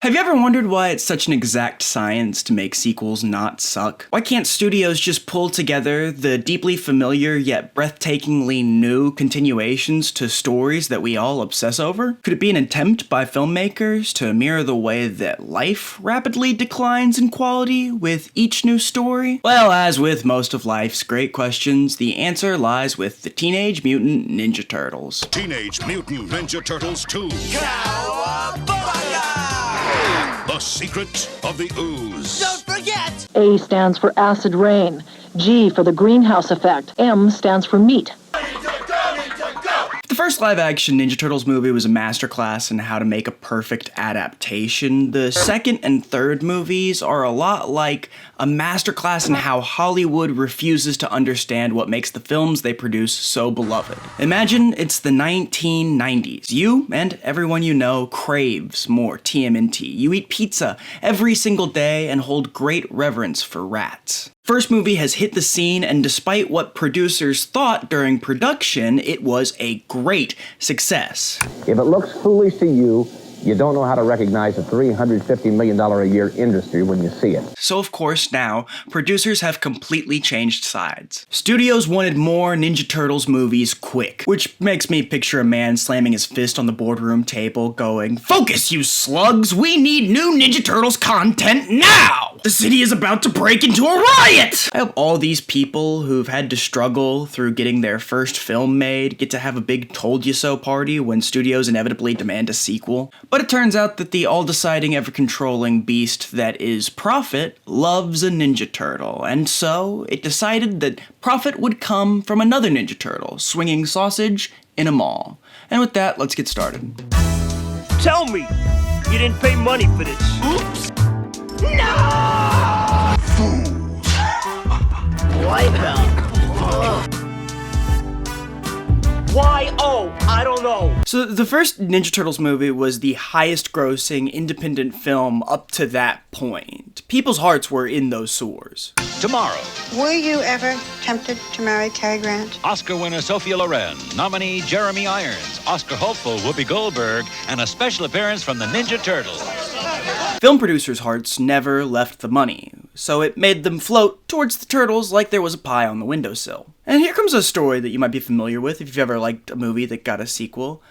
Have you ever wondered why it's such an exact science to make sequels not suck? Why can't studios just pull together the deeply familiar yet breathtakingly new continuations to stories that we all obsess over? Could it be an attempt by filmmakers to mirror the way that life rapidly declines in quality with each new story? Well, as with most of life's great questions, the answer lies with the Teenage Mutant Ninja Turtles. Teenage Mutant Ninja Turtles 2. The Secret of the Ooze. Don't forget! A stands for acid rain, G for the greenhouse effect, M stands for meat. The first live-action Ninja Turtles movie was a masterclass in how to make a perfect adaptation. The second and third movies are a lot like a masterclass in how Hollywood refuses to understand what makes the films they produce so beloved. Imagine it's the 1990s. You and everyone you know craves more TMNT. You eat pizza every single day and hold great reverence for rats. First movie has hit the scene, and despite what producers thought during production, it was a great success. If it looks foolish to you, you don't know how to recognize a $350 million a year industry when you see it. So of course now, producers have completely changed sides. Studios wanted more Ninja Turtles movies quick, which makes me picture a man slamming his fist on the boardroom table going, "Focus, you slugs! We need new Ninja Turtles content now! The city is about to break into a riot!" I hope all these people who've had to struggle through getting their first film made get to have a big told-you-so party when studios inevitably demand a sequel. But it turns out that the all-deciding, ever-controlling beast that is profit loves a Ninja Turtle, and so it decided that profit would come from another Ninja Turtle, swinging sausage in a mall. And with that, let's get started. Tell me, you didn't pay money for this. Oops! No! Fools. Wipeout. Why? Oh, I don't know. So the first Ninja Turtles movie was the highest grossing independent film up to that point. People's hearts were in those sores. Tomorrow, Were you ever tempted to marry Cary Grant? Oscar winner Sophia Loren, nominee Jeremy Irons, Oscar hopeful Whoopi Goldberg, and a special appearance from the Ninja Turtles. Film producers' hearts never left the money, so it made them float towards the turtles like there was a pie on the windowsill. And here comes a story that you might be familiar with if you've ever liked a movie that got a sequel.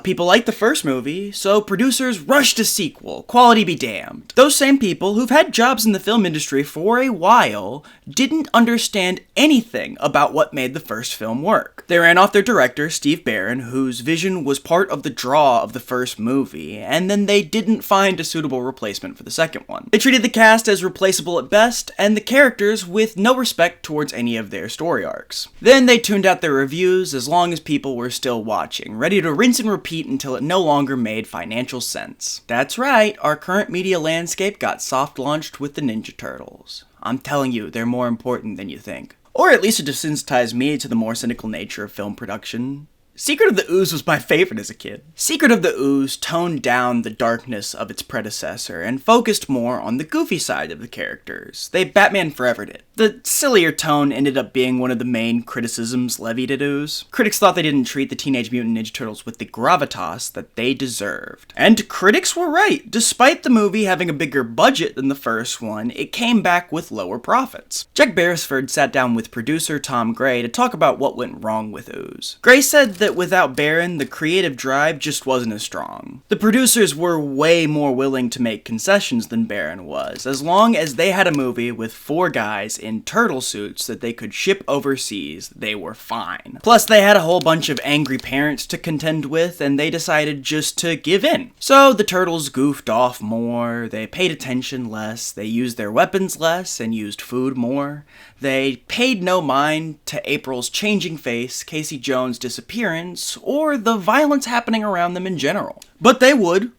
People liked the first movie, so producers rushed a sequel, quality be damned. Those same people who've had jobs in the film industry for a while didn't understand anything about what made the first film work. They ran off their director, Steve Barron, whose vision was part of the draw of the first movie, and then they didn't find a suitable replacement for the second one. They treated the cast as replaceable at best, and the characters with no respect towards any of their story arcs. Then they tuned out their reviews as long as people were still watching, ready to rinse and repeat until it no longer made financial sense. That's right, our current media landscape got soft-launched with the Ninja Turtles. I'm telling you, they're more important than you think. Or at least it desensitized me to the more cynical nature of film production. Secret of the Ooze was my favorite as a kid. Secret of the Ooze toned down the darkness of its predecessor and focused more on the goofy side of the characters. They Batman Forever'd it. The sillier tone ended up being one of the main criticisms levied at Ooze. Critics thought they didn't treat the Teenage Mutant Ninja Turtles with the gravitas that they deserved. And critics were right. Despite the movie having a bigger budget than the first one, it came back with lower profits. Jack Beresford sat down with producer Tom Gray to talk about what went wrong with Ooze. Gray said that without Barron, the creative drive just wasn't as strong. The producers were way more willing to make concessions than Barron was, as long as they had a movie with 4 guys in turtle suits that they could ship overseas, they were fine. Plus, they had a whole bunch of angry parents to contend with, and they decided just to give in. So the turtles goofed off more, they paid attention less, they used their weapons less, and used food more. They paid no mind to April's changing face, Casey Jones' disappearance, or the violence happening around them in general. But they would,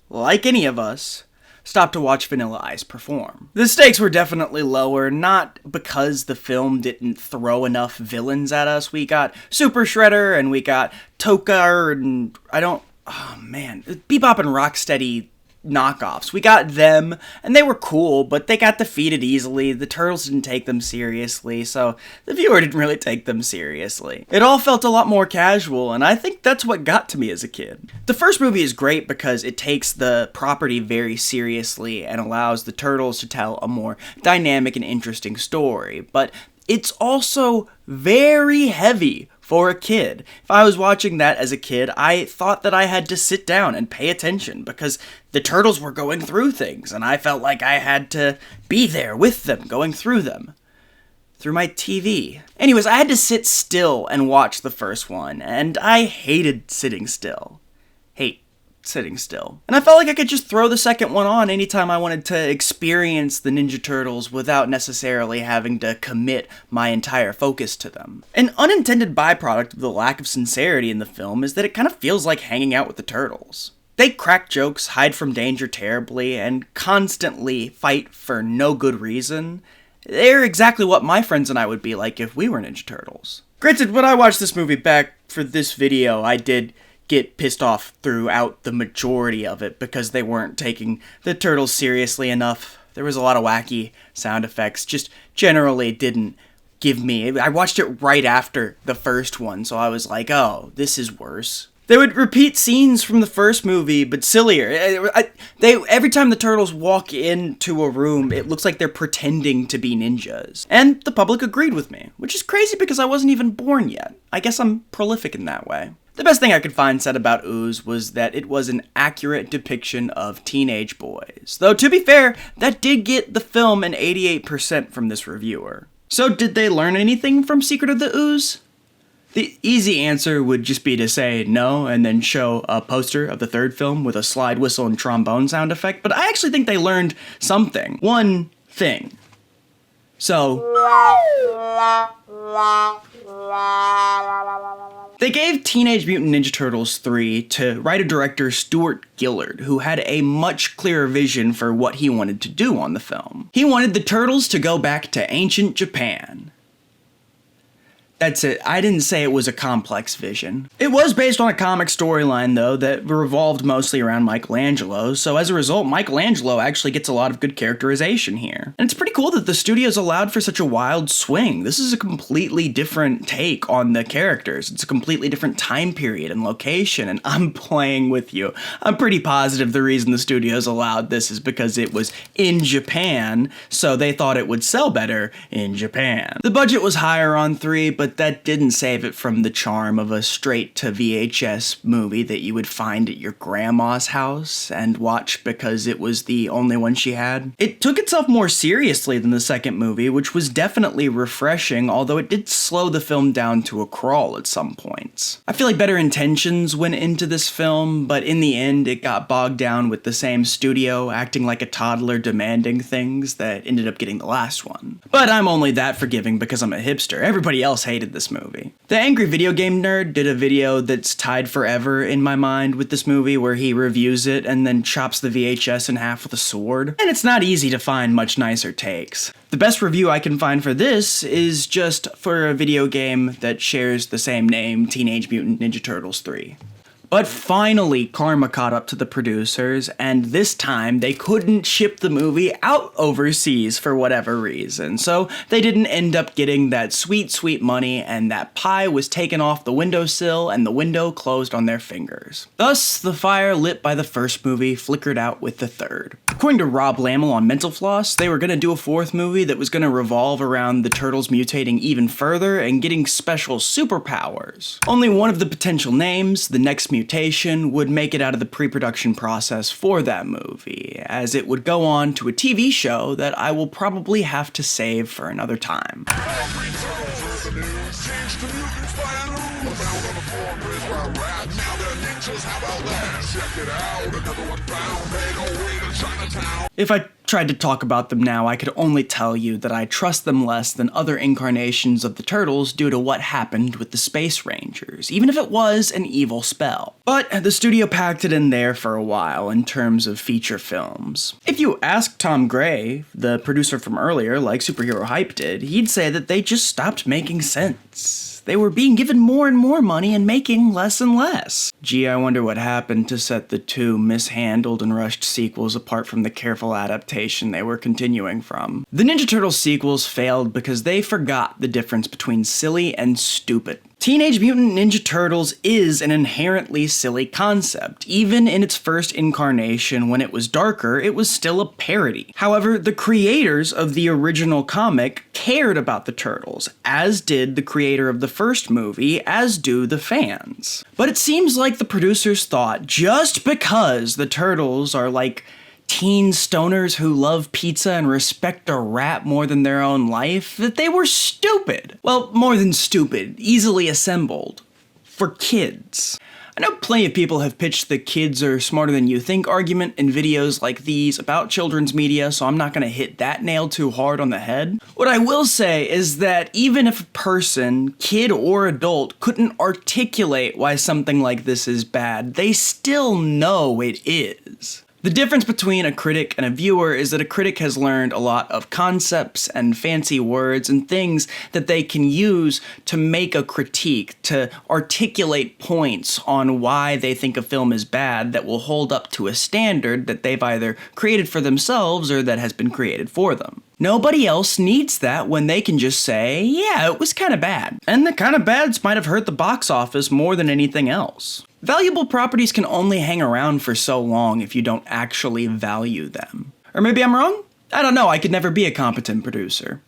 like any of us, stop to watch Vanilla Ice perform. The stakes were definitely lower, not because the film didn't throw enough villains at us. We got Super Shredder, and we got Tokka, and Bebop and Rocksteady knockoffs. We got them, and they were cool, but they got defeated easily. The Turtles didn't take them seriously, so the viewer didn't really take them seriously. It all felt a lot more casual, and I think that's what got to me as a kid. The first movie is great because it takes the property very seriously and allows the Turtles to tell a more dynamic and interesting story, but it's also very heavy for a kid. If I was watching that as a kid, I thought that I had to sit down and pay attention because the Turtles were going through things, and I felt like I had to be there with them, going through them. Through my TV. Anyways, I had to sit still and watch the first one, and I hated sitting still. Sitting still. And I felt like I could just throw the second one on anytime I wanted to experience the Ninja Turtles without necessarily having to commit my entire focus to them. An unintended byproduct of the lack of sincerity in the film is that it kind of feels like hanging out with the Turtles. They crack jokes, hide from danger terribly, and constantly fight for no good reason. They're exactly what my friends and I would be like if we were Ninja Turtles. Granted, when I watched this movie back for this video, I did get pissed off throughout the majority of it because they weren't taking the Turtles seriously enough. There was a lot of wacky sound effects, just generally didn't give me. I watched it right after the first one, so I was like, oh, this is worse. They would repeat scenes from the first movie, but sillier. Every time the Turtles walk into a room, it looks like they're pretending to be ninjas. And the public agreed with me, which is crazy because I wasn't even born yet. I guess I'm prolific in that way. The best thing I could find said about Ooze was that it was an accurate depiction of teenage boys. Though, to be fair, that did get the film an 88% from this reviewer. So did they learn anything from Secret of the Ooze? The easy answer would just be to say no and then show a poster of the third film with a slide whistle and trombone sound effect, but I actually think they learned something. One thing. So they gave Teenage Mutant Ninja Turtles 3 to writer-director Stuart Gillard, who had a much clearer vision for what he wanted to do on the film. He wanted the Turtles to go back to ancient Japan. That's it. I didn't say it was a complex vision. It was based on a comic storyline, though, that revolved mostly around Michelangelo, so as a result, Michelangelo actually gets a lot of good characterization here. And it's pretty cool that the studios allowed for such a wild swing. This is a completely different take on the characters. It's a completely different time period and location, and I'm playing with you. I'm pretty positive the reason the studios allowed this is because it was in Japan, so they thought it would sell better in Japan. The budget was higher on 3, but that didn't save it from the charm of a straight-to-VHS movie that you would find at your grandma's house and watch because it was the only one she had. It took itself more seriously than the second movie, which was definitely refreshing, although it did slow the film down to a crawl at some points. I feel like better intentions went into this film, but in the end it got bogged down with the same studio acting like a toddler demanding things that ended up getting the last one. But I'm only that forgiving because I'm a hipster. Everybody else hated this movie. The Angry Video Game Nerd did a video that's tied forever in my mind with this movie where he reviews it and then chops the VHS in half with a sword. And it's not easy to find much nicer takes. The best review I can find for this is just for a video game that shares the same name, Teenage Mutant Ninja Turtles 3. But finally, karma caught up to the producers, and this time they couldn't ship the movie out overseas for whatever reason, so they didn't end up getting that sweet, sweet money, and that pie was taken off the windowsill and the window closed on their fingers. Thus, the fire lit by the first movie flickered out with the third. According to Rob Lammle on Mental Floss, they were going to do a fourth movie that was going to revolve around the Turtles mutating even further and getting special superpowers. Only one of the potential names, the next mutation, would make it out of the pre-production process for that movie, as it would go on to a TV show that I will probably have to save for another time. If I tried to talk about them now, I could only tell you that I trust them less than other incarnations of the Turtles due to what happened with the Space Rangers, even if it was an evil spell. But the studio packed it in there for a while in terms of feature films. If you ask Tom Gray, the producer from earlier, like SuperHeroHype did, he'd say that they just stopped making sense. fact, they were being given more and more money and making less and less. Gee, I wonder what happened to set the two mishandled and rushed sequels apart from the careful adaptation they were continuing from. The Ninja Turtles sequels failed because they forgot the difference between silly and stupid. Teenage Mutant Ninja Turtles is an inherently silly concept. Even in its first incarnation, when it was darker, it was still a parody. However, the creators of the original comic cared about the Turtles, as did the creator of the first movie, as do the fans. But it seems like the producers thought just because the Turtles are like teen stoners who love pizza and respect a rat more than their own life, that they were stupid. Well, more than stupid, easily assembled. For kids. I know plenty of people have pitched the kids are smarter than you think argument in videos like these about children's media, so I'm not gonna hit that nail too hard on the head. What I will say is that even if a person, kid or adult, couldn't articulate why something like this is bad, they still know it is. The difference between a critic and a viewer is that a critic has learned a lot of concepts and fancy words and things that they can use to make a critique, to articulate points on why they think a film is bad that will hold up to a standard that they've either created for themselves or that has been created for them. Nobody else needs that when they can just say, yeah, it was kind of bad. And the kind of bads might have hurt the box office more than anything else. Valuable properties can only hang around for so long if you don't actually value them. Or maybe I'm wrong? I don't know, I could never be a competent producer.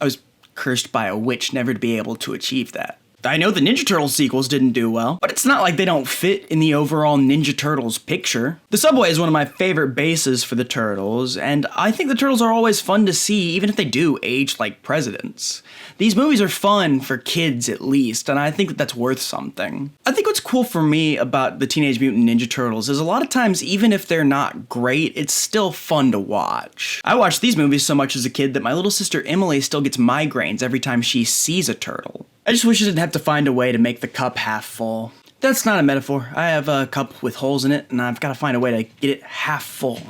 I was cursed by a witch never to be able to achieve that. I know the Ninja Turtles sequels didn't do well, but it's not like they don't fit in the overall Ninja Turtles picture. The subway is one of my favorite bases for the Turtles, and I think the Turtles are always fun to see even if they do age like presidents. These movies are fun for kids at least, and I think that that's worth something. I think what's cool for me about the Teenage Mutant Ninja Turtles is a lot of times even if they're not great, it's still fun to watch. I watched these movies so much as a kid that my little sister Emily still gets migraines every time she sees a turtle. I just wish I didn't have to find a way to make the cup half full. That's not a metaphor. I have a cup with holes in it, and I've got to find a way to get it half full.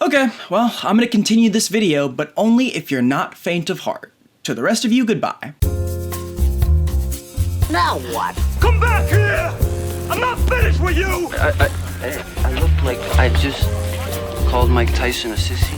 Okay, well, I'm gonna continue this video, but only if you're not faint of heart. To the rest of you, goodbye. Now what? Come back here! I'm not finished with you! I look like I just called Mike Tyson a sissy.